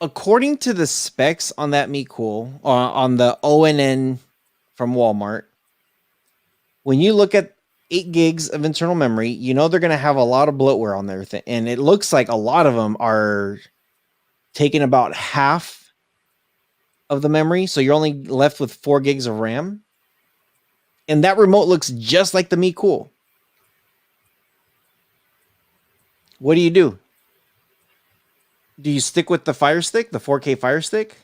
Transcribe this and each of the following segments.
according to the specs on that Me Cool, on the ONN from Walmart, when you look at 8 gigs of internal memory, you know they're going to have a lot of bloatware on there. And it looks like a lot of them are taking about half of the memory. So you're only left with 4 gigs of RAM. And that remote looks just like the Me Cool. What do you do? Do you stick with the Fire Stick, the 4K Fire Stick?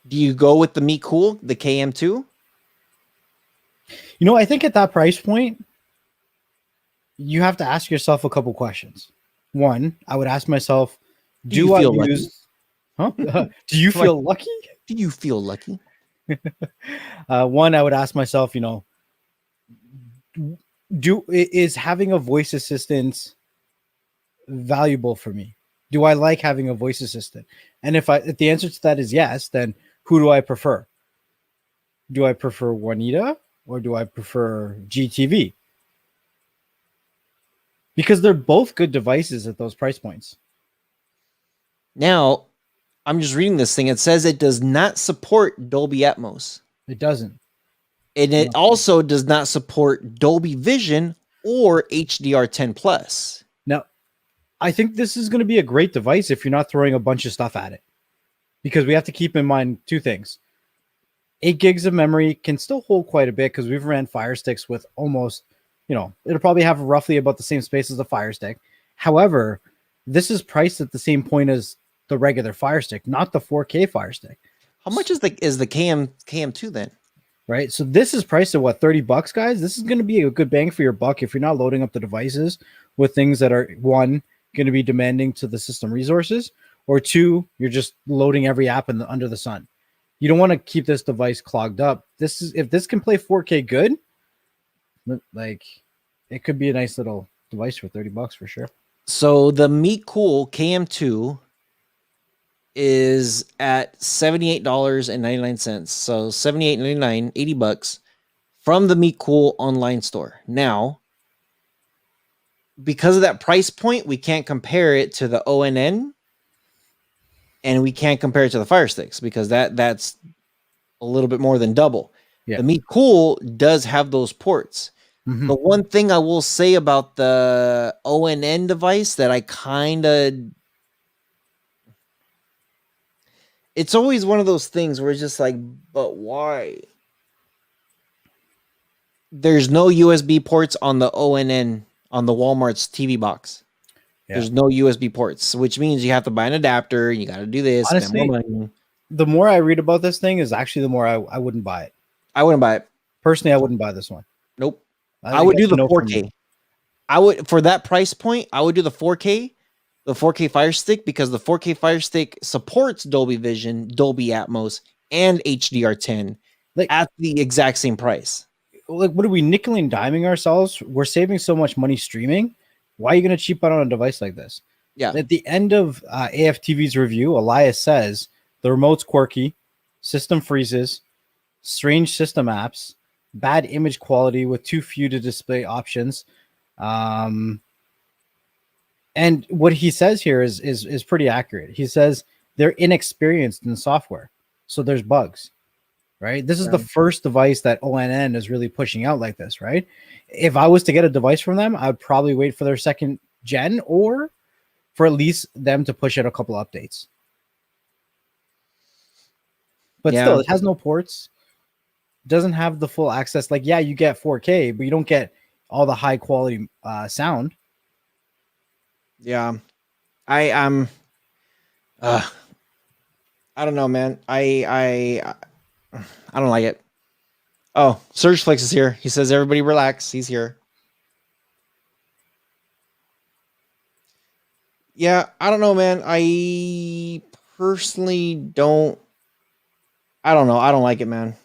Do you go with the Me Cool, the KM2? You know, I think at that price point, you have to ask yourself a couple questions. One, I would ask myself, do I use... Huh? Do you feel lucky? Do you feel lucky? One, I would ask myself, you know, is having a voice assistant valuable for me? Do I like having a voice assistant? And if the answer to that is yes, then who do I prefer? Do I prefer Juanita or do I prefer GTV? Because they're both good devices at those price points. Now, I'm just reading this thing. It says it does not support Dolby Atmos. It doesn't. And it also does not support Dolby Vision or HDR10 Plus. Now, I think this is going to be a great device if you're not throwing a bunch of stuff at it. Because we have to keep in mind two things. 8 gigs of memory can still hold quite a bit because we've ran Fire Sticks with almost, you know, it'll probably have roughly about the same space as the Fire Stick. However, this is priced at the same point as the regular Fire Stick, not the 4K Fire Stick. How much is the KM2 then? Right. So this is priced at what, $30, guys? This is going to be a good bang for your buck if you're not loading up the devices with things that are, one, going to be demanding to the system resources, or two, you're just loading every app under the sun. You don't want to keep this device clogged up. If this can play 4K good, like, it could be a nice little device for $30 for sure. So the Me Cool KM2 is at $78.99. So $78.99, $80 from the Me Cool online store. Now, because of that price point, we can't compare it to the ONN, and we can't compare it to the Fire Sticks because that's a little bit more than double. Yeah. The Me Cool does have those ports. Mm-hmm. The one thing I will say about the ONN device that I kind of... It's always one of those things where it's just like, but why? There's no USB ports on the ONN, on the Walmart's TV box. Yeah. There's no USB ports, which means you have to buy an adapter. You got to do this. Honestly, more money. The more I read about this thing is actually the more I wouldn't buy it. I wouldn't buy it. Personally, I wouldn't buy this one. Nope. I would do the 4K. I would, for that price point, I would do the 4K Fire Stick, because the 4K Fire Stick supports Dolby Vision, Dolby Atmos, and HDR10 at the exact same price. Like, what are we nickel and diming ourselves? We're saving so much money streaming. Why are you going to cheap out on a device like this? Yeah. At the end of AFTV's review, Elias says the remote's quirky, system freezes, strange system apps, bad image quality with too few to display options. And what he says here is pretty accurate. He says they're inexperienced in software, so there's bugs, right? This is the first device that ONN is really pushing out like this, right? If I was to get a device from them, I'd probably wait for their second gen, or for at least them to push out a couple updates. But still, it has no ports. Doesn't have the full access. Like, yeah, you get 4K, but you don't get all the high quality sound. Yeah, I don't know, man. I don't like it. Oh, Surgeflex is here. He says, everybody relax. He's here. Yeah, I don't know, man. I personally don't. I don't know. I don't like it, man.